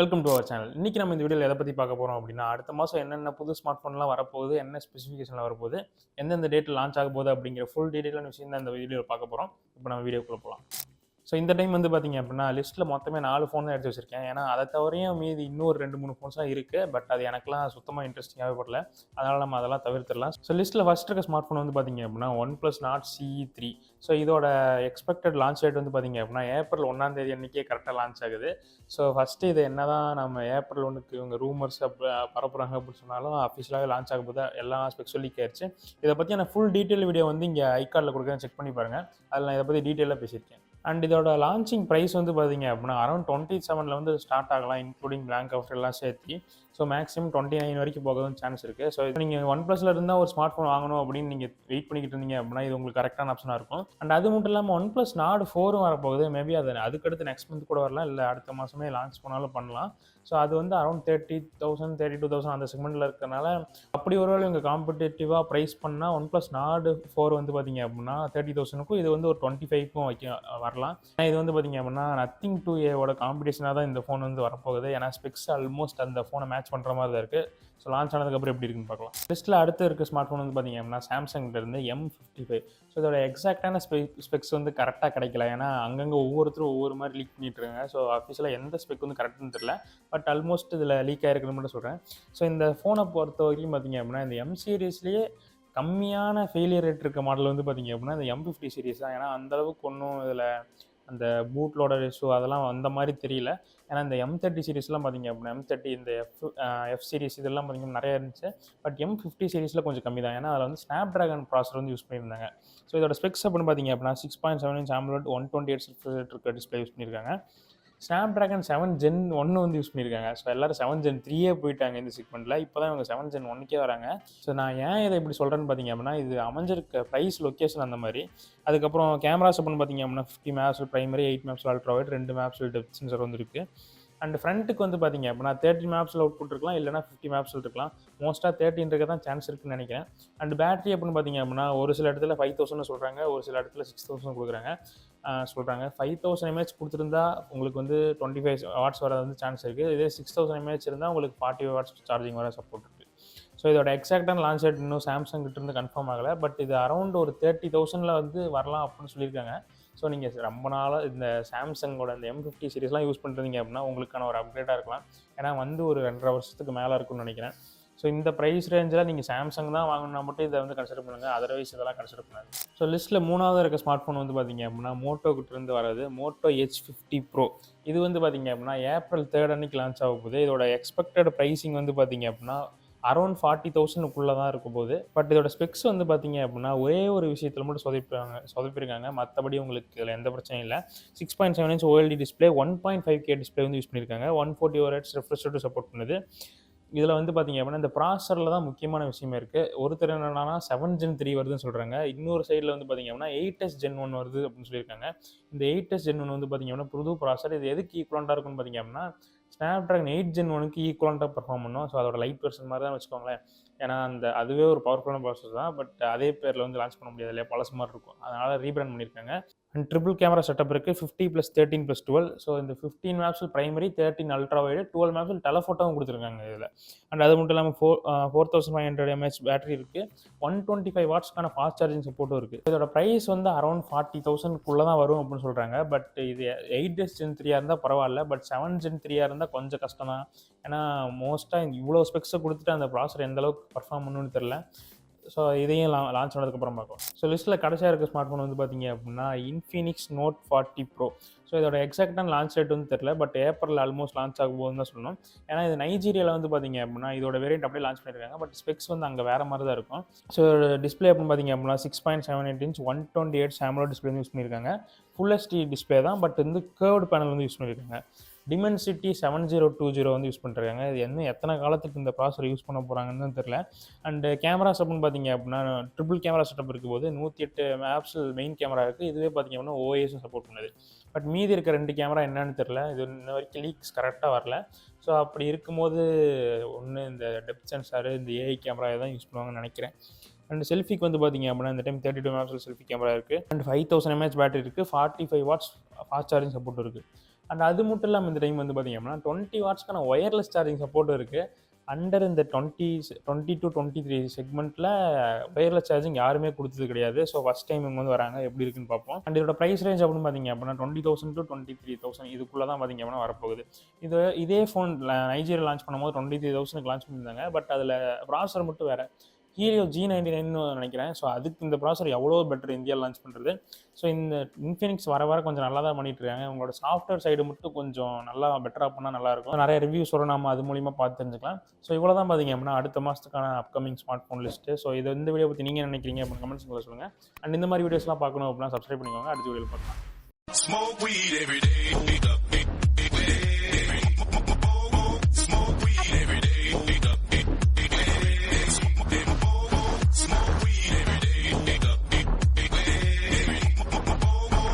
Welcome to our channel. இன்னைக்கு நம்ம இந்த வீடியோவில் எதை பற்றி பார்க்க போகிறோம் அப்படின்னா, அடுத்த மாதம் என்னென்ன புது ஸ்மார்ட் ஃபோன்லாம் வரப்போகுது, என்ன ஸ்பெசிஃபிகேஷனில் வரப்போகுது, எந்தெந்த டேட்டில் லான்ச் ஆக போகுது அப்படிங்கிற ஃபுல் டீட்டெயிலான விஷயம் தான் இந்த வீடியோவில் பார்க்க போகிறோம். இப்போ நம்ம வீடியோக்குள்ளே போகலாம். ஸோ இந்த டைம் வந்து பார்த்தீங்க அப்படின்னா, லிஸ்ட்டில் மொத்தமே 4 ஃபோன் தான் எடுத்து வச்சிருக்கேன். ஏன்னா அதை தவிரையும் மீதி இன்னொரு 2, 3 ஃபோன்ஸ்லாம் இருக்குது. பட் அது எனக்குலாம் சுத்தமாக இன்ட்ரெஸ்டிங்காகவே படல. அதனால் நம்ம அதெல்லாம் தவிர்த்துடலாம். ஸோ லிஸ்ட்டில் ஃபஸ்ட் இருக்க ஸ்மார்ட் ஃபோன் வந்து பார்த்தீங்க அப்படின்னா OnePlus Nord CE3. ஸோ இதோட எக்ஸ்பெக்டட் லான்ச் டேட் வந்து பார்த்தீங்க அப்படின்னா ஏப்ரல் 1ஆம் தேதி அன்றைக்கே கரெக்டாக லான்ச் ஆகுது. ஸோ ஃபஸ்ட்டு இது என்ன தான் நம்ம ஏப்ரல் 1க்கு இவங்க ரூமர்ஸ் பரப்புகிறாங்க அப்படின்னு சொன்னாலும் அஃபிஷியலாகவே லான்ச் ஆக போது எல்லா ஸ்பெக்ஸ் சொல்லி கேட்டுச்சு. இதை பற்றியான ஃபுல் டீட்டெயில் வீடியோ வந்து இங்கே ஐகார்டில் கொடுக்குறேன், செக் பண்ணி பாருங்கள். அதில் நான் இதை பற்றி டீட்டெயிலாக பேசியிருக்கேன். அண்ட் இதோட லான்ச்சிங் ப்ரைஸ் வந்து பார்த்தீங்க அப்படின்னா அரௌண்ட் 27 வந்து ஸ்டார்ட் ஆகலாம், இன்க்ளூடிங் பிளாங்க் ஆஃபர் எல்லாம் சேர்த்து. ஸோ மேக்ஸிமம் 29 வரைக்கும் போகவும் சான்ஸ் இருக்குது. ஸோ இது நீங்கள் OnePlusல இருந்தால் ஒரு ஸ்மார்ட் ஃபோன் வாங்கணும் அப்படின்னு நீங்கள் வெயிட் பண்ணிக்கிட்டு இருந்தீங்க அப்படின்னா இது உங்களுக்கு கரெக்டான ஆப்ஷனாக இருக்கும். அண்ட் அது மட்டும் இல்லாமல் OnePlus Nord 4 வரப்போகுது. மேபி அதுக்கடுத்து நெக்ஸ்ட் மந்த் கூட வரலாம், இல்லை அடுத்த மாதமே லான்ச் பண்ணாலும் பண்ணலாம். ஸோ அது வந்து அரௌண்ட் 30,000 32,000 அந்த செக்மெண்ட்டில் இருக்கிறனால அப்படி ஒருவேளை இவங்க காம்படிட்டிவாக ப்ரைஸ் பண்ணால் OnePlus Nord 4 வந்து பார்த்தீங்க அப்படின்னா 30,000க்கும் இது வந்து ஒரு 25க்கும் வரலாம். இது வந்து பார்த்தீங்க அப்படின்னா Nothing 2Aவோட காம்படிஷனாக தான் இந்த ஃபோன் வந்து வரப்போகுது. ஏன்னா ஸ்பெக்ஸ் ஆல்மோஸ்ட் அந்த ஃபோனை மேட்ச் பண்ணுற மாதிரி தான் இருக்குது. ஸோ லான்ச் ஆனதுக்கப்புறம் எப்படி இருக்குன்னு பார்க்கலாம். லிஸ்ட்டில் அடுத்து இருக்க ஸ்மார்ட் ஃபோன் வந்து பார்த்தீங்க அப்படின்னா சாம்சங்லேருந்து M55. ஸோ இதோட எக்ஸாக்டான ஸ்பெக்ஸ் வந்து கரெக்டாக கிடைக்கல. ஏன்னா அங்கங்கே ஒவ்வொருத்தரும் ஒவ்வொரு மாதிரி லீக் பண்ணிட்டு இருக்காங்க. ஸோ அஃபிஷியலாக எந்த ஸ்பெக் வந்து கரெக்டுன்னு தெரியல. பட் ஆல்மோஸ்ட் இதில் லீக் ஆகிருக்குன்னு மட்டும் சொல்கிறேன். ஸோ இந்த ஃபோனை பொறுத்த வரைக்கும் பார்த்தீங்க அப்படின்னா இந்த M சீரீஸ்லேயே கம்மியான ஃபெயிலியர் ரேட் இருக்க மாடல் வந்து பார்த்தீங்க அப்படின்னா இந்த M50 சீரீஸ் தான். ஏன்னா அந்தளவுக்கு ஒன்றும் இதில் அந்த பூட் லோடர் இஷ்யூ அதெல்லாம் அந்த மாதிரி தெரியல. ஏன்னா இந்த M30 சீரீஸ்லாம் பார்த்தீங்க அப்படின்னா M30 இந்த F சீரீஸ் இதெல்லாம் பார்த்தீங்கன்னா நிறையா இருந்துச்சு. பட் M50 சீரீஸில் கொஞ்சம் கம்மி தான். ஏன்னா அதில் வந்து ஸ்னாப் ட்ராகன் ப்ராசர் வந்து யூஸ் பண்ணியிருந்தாங்க. ஸோ இதோட ஸ்பெக்ஸ் அப்படின்னு பார்த்தீங்க அப்படின்னா 6.7 inch AMOLED 128 Hz இருக்க டிஸ்பிளே யூஸ் பண்ணியிருக்காங்க. ஸ்னாப் ட்ராகன் 7 Gen 1 வந்து யூஸ் பண்ணியிருக்காங்க. ஸோ எல்லோரும் 7 Gen 3 போயிட்டாங்க இந்த செக்மெண்ட்டில். இப்போ தான் இவங்க 7 Gen 1க்கே வராங்க. ஸோ நான் ஏன் இதை இப்படி சொல்கிறேன்னு பார்த்தீங்க அப்படின்னா இது அமைஞ்சிருக்க ப்ரைஸ் லொக்கேஷன் அந்த மாதிரி. அதுக்கப்புறம் கேமராஸ் அப்படின்னு பார்த்தீங்க அப்படின்னா 50 MP primary, 8 MP ultra wide, 2 MP depth sensor வந்து இருக்குது. அண்ட் ஃப்ரண்ட்டுக்கு வந்து பார்த்தீங்க அப்படின்னா 30 MP அவுட்புட் இருக்கலாம், இல்லைனா 50 MP இருக்கலாம். மோஸ்ட்டாக 13 இருக்க தான் சான்ஸ் இருக்குன்னு நினைக்கிறேன். அண்ட் பேட்டரி அப்படின்னு பார்த்தீங்க அப்படின்னா ஒரு சில இடத்துல 5000 சொல்கிறாங்க, ஒரு சில இடத்துல 6000 கொடுக்குறாங்க சொல்கிறாங்க. 5000 mAh கொடுத்துருந்தா உங்களுக்கு வந்து 25 watts வர வந்து சான்ஸ் இருக்குது. இதே 6000 mAh இருந்தால் உங்களுக்கு 40 watts சார்ஜிங் வர சப்போர்ட் இருக்குது. ஸோ இதோட எக்ஸாக்டான லான்ச் டேட் இன்னும் சாம்சங் கிட்டேருந்து கன்ஃபார்ம் ஆகலை. பட் இது அரௌண்ட் ஒரு 30,000 வந்து வரலாம் அப்படின்னு சொல்லியிருக்காங்க. ஸோ நீங்கள் ரொம்ப நாளாக இந்த சாம்சங்கோட இந்த M50 சீரீஸ்லாம் யூஸ் பண்ணுறீங்க அப்படின்னா உங்களுக்கான ஒரு அப்டேட்டாக இருக்கலாம். ஏன்னா வந்து ஒரு 2.5 வருஷத்துக்கு மேலே இருக்குன்னு நினைக்கிறேன். ஸோ இந்த ப்ரைஸ் ரேஞ்சில் நீங்கள் சாம்சங் தான் வாங்கணும்னா மட்டும் இதை வந்து கன்சிடர் பண்ணுங்கள், அதர்வைஸ் இதெல்லாம் கன்சிடர் பண்ணாது. ஸோ லிஸ்ட்டில் 3வது இருக்க ஸ்மார்ட் ஃபோன் வந்து பார்த்தீங்க அப்படின்னா மோட்டோ கிட்டேருந்து வர்றது மோட்டோ H50 Pro. இது வந்து பார்த்தீங்க அப்படின்னா ஏப்ரல் 3 அன்னைக்கு லான்ச் ஆக போகுது. இதோட எக்ஸ்பெக்டட் ப்ரைஸிங் வந்து பார்த்தீங்க அப்படின்னா அரௌண்ட் 40,000க்குள்ளே தான் இருக்கும் போது. பட் இதோட ஸ்பெக்ஸ் வந்து பார்த்தீங்க அப்படின்னா ஒரே ஒரு விஷயத்தில் மட்டும் சொதப்பிருக்காங்க. மற்றபடி உங்களுக்கு இதில் எந்த பிரச்சனையும் இல்லை. 6.7 inch OLED display, 1.5K display வந்து யூஸ் பண்ணியிருக்காங்க. 140 Hz ரெஃப்ரெஷ் ரேட் சப்போர்ட் பண்ணுது. இதில் வந்து பார்த்தீங்க அப்படின்னா இந்த ப்ராசரில் தான் முக்கியமான விஷயமே இருக்குது. ஒருத்தர் என்னன்னா 7 Gen 3 வருதுன்னு சொல்கிறாங்க. இன்னொரு சைடில் வந்து பார்த்தீங்க அப்படின்னா 8S Gen 1 வருது அப்படின்னு சொல்லியிருக்காங்க. இந்த 8S Gen 1 வந்து பார்த்தீங்க அப்படின்னா புது ப்ராசர். இது எதுக்கு ஈக்குவலண்ட்டாக இருக்குன்னு பார்த்தீங்க அப்படின்னா ஸ்னாப் ட்ராகன் 8 Gen 1க்கு ஈக்குவலண்ட்டாக பர்ஃபார்ம் பண்ணும். ஸோ அதோட லைட் வெர்ஷன் மாதிரி தான் வச்சுக்கோங்களேன். ஏன்னா அதுவே ஒரு பவர்ஃபுல்லான ப்ராசஸ் தான். பட் அதே பேரில் வந்து லான்ச் பண்ண முடியாது இல்லையா, பழசு மாதிரி இருக்கும். அதனால் ரீபிராண்ட் பண்ணியிருக்காங்க. அண்ட் ட்ரிபிள் கேமரா செட்டப் இருக்குது, 50+13+12. ஸோ இந்த 15 MP primary, 13 ultra wide, 12 MP டெலஃபோட்டோவும் கொடுத்துருக்காங்க இதில். அண்ட் அது மட்டும் இல்லாமல் 4500 mAh பேட்டரி இருக்குது. 125 வாட்ஸ்க்கான ஃபாஸ்ட் சார்ஜிங் சப்போர்ட்டும் இருக்குது. இதோட ப்ரைஸ் வந்து அரௌண்ட் 40,000க்குள்ளே தான் வரும் அப்படின்னு சொல்கிறாங்க. பட் இது 8S Gen 3 இருந்தால் பரவாயில்ல. பட் 7 Gen 3 இருந்தால் கொஞ்சம் கஷ்டம் தான். ஏன்னா மோஸ்ட்டாக இவ்வளோ ஸ்பெக்ஸை கொடுத்துட்டு அந்த ப்ராசர் எந்த அளவுக்கு பர்ஃபார்ம் பண்ணுன்னு தெரில. ஸோ இதையும் லான்ச் ஆனதுக்கப்புறம் பார்க்கலாம். ஸோ லிஸ்ட்டில் கடைசியாக இருக்க ஸ்மார்ட் ஃபோன் வந்து பார்த்தீங்க அப்படின்னா Infinix Note 40 Pro. ஸோ இதோட எக்ஸாக்டான லான்ச் டேட் வந்து தெரியல. பட் ஏப்ரல் ஆல்மோஸ்ட் லான்ச் ஆகும் போதுன்னு தான் சொல்லணும். ஏன்னா இது நைஜீரியாவில் வந்து பார்த்தீங்க அப்படின்னா இதோட வேரியன்ட் அப்படியே லான்ச் பண்ணியிருக்காங்க. பட் ஸ்பெக்ஸ் வந்து அங்கே வேறு மாதிரி தான் இருக்கும். ஸோ டிஸ்பிளே அப்படின்னு பார்த்தீங்க அப்படின்னா 6.78 inch 128 AMOLED டிஸ்பிளே யூஸ் பண்ணியிருக்காங்க. ஃபுல் HD டிஸ்பிளே தான். பட் வந்து கர்வ்டு பேனல் வந்து யூஸ் பண்ணியிருக்காங்க. Dimensity 7020 வந்து யூஸ் பண்ணிருக்காங்க. இது எத்தனை காலத்துக்கு இந்த ப்ராசர் யூஸ் பண்ண போகிறாங்கன்னு தெரியல. அண்டு கேமராஸ் அப்படின்னு பார்த்தீங்க அப்படின்னா ட்ரிபிள் கேமரா செட்டப் இருக்கும்போது 108 MP மெயின் கேமரா இருக்குது. இதுவே பார்த்தீங்க அப்படின்னா OISம் சப்போர்ட் பண்ணுது. பட் மீதி இருக்க 2 கேமரா என்னன்னு தெரியல. இது இன்ன வரைக்கும் லீக்ஸ் கரெக்டாக வரல. ஸோ அப்படி இருக்கும்போது ஒன்று இந்த டெப்த் சென்சார், இந்த AI கேமரா தான் யூஸ் பண்ணுவாங்கன்னு நினைக்கிறேன். அண்ட் செல்ஃபிக்கு வந்து பார்த்தீங்க அப்படின்னா இந்த டைம் 32 MP செல்ஃபி கேமரா இருக்குது. அண்ட் 5000 mAh பேட்டரி இருக்குது. 45 வாட்ஸ் ஃபாஸ்ட் சார்ஜிங் சப்போர்ட் இருக்குது. அண்ட் அது மட்டும் இல்லாமல் இந்த டைம் வந்து பார்த்திங்க அப்படின்னா 20 வாட்ஸ்க்கான ஒயர்லெஸ் சார்ஜிங் சப்போர்ட் இருக்குது. அண்டர் இந்த 20 to 23 செக்மெண்ட்டில் ஒயர்லெஸ் சார்ஜிங் யாருமே கொடுத்தது கிடையாது. ஸோ ஃபஸ்ட் டைம் இவங்க வந்து வராங்க, எப்படி இருக்குன்னு பார்ப்போம். அண்ட் இதோட ப்ரைஸ் ரேஞ்ச் அப்படின்னு பார்த்தீங்க அப்படின்னா 20,000 to 23,000 இதுக்குள்ளே தான் பார்த்தீங்க அப்படின்னா வரப்போகுது. இதே ஃபோன் நைஜீரியா லான்ச் பண்ணும்போது 23,000க்கு லான்ச் பண்ணியிருந்தாங்க. பட் அதில் ப்ராசர் மட்டும் வேறு ஹீலியோ G99 நினைக்கிறேன். ஸோ அதுக்கு இந்த ப்ராசர் எவ்வளோ பெட்டர் இந்தியாவில் லான்ச் பண்ணுறது. ஸோ இந்த இன்ஃபினிக்ஸ் வர கொஞ்சம் நல்லா தான் பண்ணிட்டு இருக்காங்க. உங்களோட சாஃப்ட்வேர் சைடு மட்டும் கொஞ்சம் நல்லா பெட்டராக பண்ணால் நல்லாயிருக்கும். நிறைய ரிவ்யூஸ் வரும், நம்ம அது மூலிமா பார்த்து தெரிஞ்சுக்கலாம். ஸோ இவ்வளோ தான் பார்த்தீங்க அப்படின்னா அடுத்த மாதத்துக்கான upcoming smart phone list. So இந்த வீடியோ பற்றி நீங்கள் நினைக்கிறீங்க அப்படின்னு கமெண்ட்ஸ்ல சொல்லுங்கள். அண்ட் இந்த மாதிரி வீடியோஸ்லாம் பார்க்கணும் அப்படின்னா சப்ஸ்கிரைப் பண்ணிக்கோங்க. அடுத்த வீடியோவில் பார்க்கலாம்.